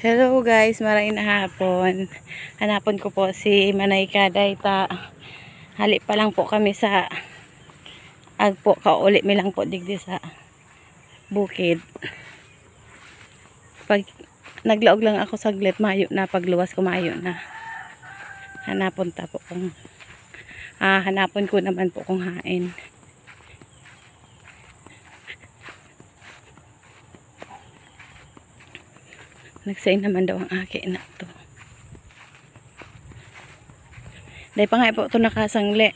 Hello guys, maraming na hapon. Hanapon ko po si Manay Kaday ta. Hali pa lang po kami sa agpo kauli mi lang po digdi sa bukid. Pag naglaog lang ako saglit, mayo na, pagluwas ko mayo na. Hanapon ta po kung hanapon ko naman po kung hain. Nagsain naman daw ang aki na to. Dahil pa nga po ito nakasangli.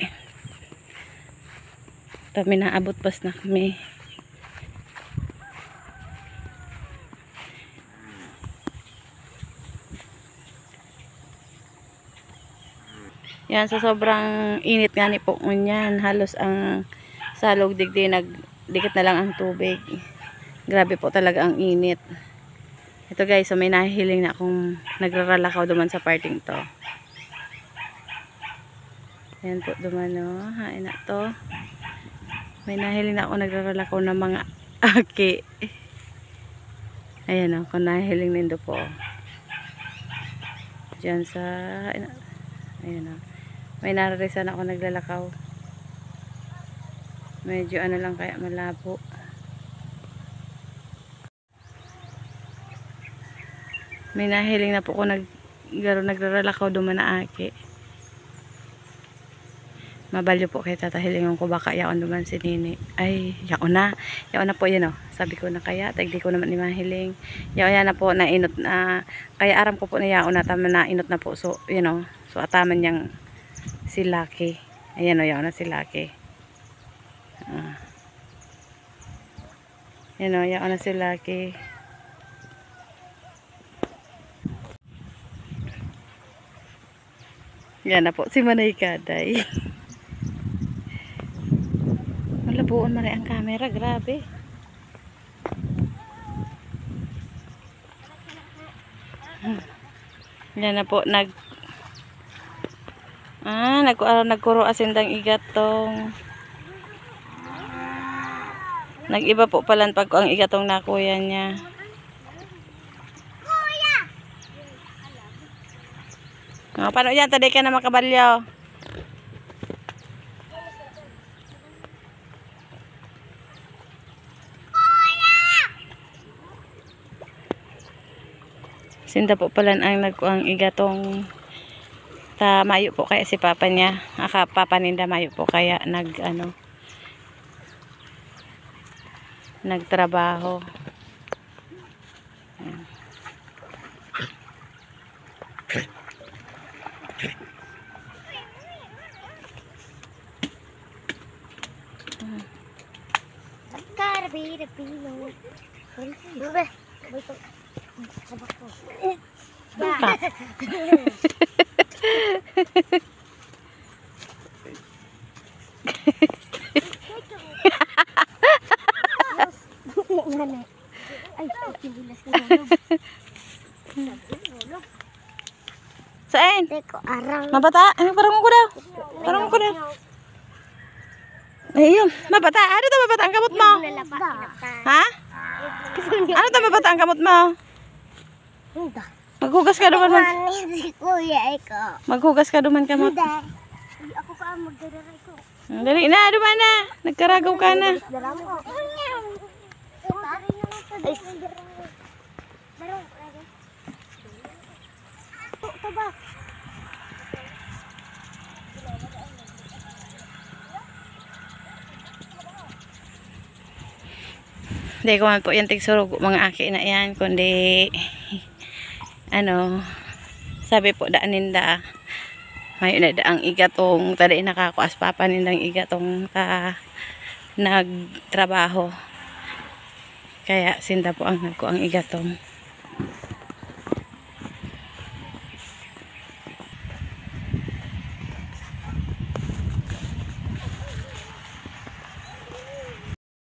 Kami naabot pas na kami. Yan, sa sobrang init nga ni po nyan, halos ang salog digdi nagdikit na lang ang tubig. Grabe po talaga ang init. Ito guys, so may nahihiling na akong nagraralakaw duman sa parting to. Ayan po duman, no? Hain na to. May nahihiling na akong nagraralakaw ng mga aki. Ayan o, kung nahihiling nindo po. Diyan sa, ayan o. May naririsan ako naglalakaw. Medyo ano lang kaya malabo. May nahiling na po ko nagraralakaw duman na aki. Mabalyo po kay tatahilingon ko baka yaon duman si Nini. Ay, yaon na. Yaon na po yun o. Sabi ko na kaya, tagdi ko naman ni mahiling. Yaon na po, nainot na. Kaya aram ko po na yaon na, tama na inot na po. So, yun o. So, ataman niyang si Lucky. Ayan o, yaon na si Lucky. Yan o, yaon na si Lucky. Yan na po, si Manay Kaday. Malabuon man ang camera, grabe. Yan na po, nagkuro asindang igatong. Nag-iba po pala pag ang igatong nakuya niya. Paano yan? Taday ka na makabalyo. Sinda po pala ang nagkuang igatong ta mayo po kaya si papa niya. Papa ninda mayo po kaya nagtrabaho. Saan? Mabata? Ano parang ko daw? Parang ko daw. Ayun, mabata. Ano to mabata ang kamot mo? Ha? Ano to mabata ang kamot mo? Maghugas ka duman man. Maghugas ka duman kamot. Ako ka magdadaray ko. Dali na, duman na. Nagkaragaw ka na. Hindi ko man po yan tigsurog mga aki na yan, kundi sabi po daaninda may na daang igatong taday nakakuas papa nindang igatong nagtrabaho kaya sinda po ang nagkuang igatong.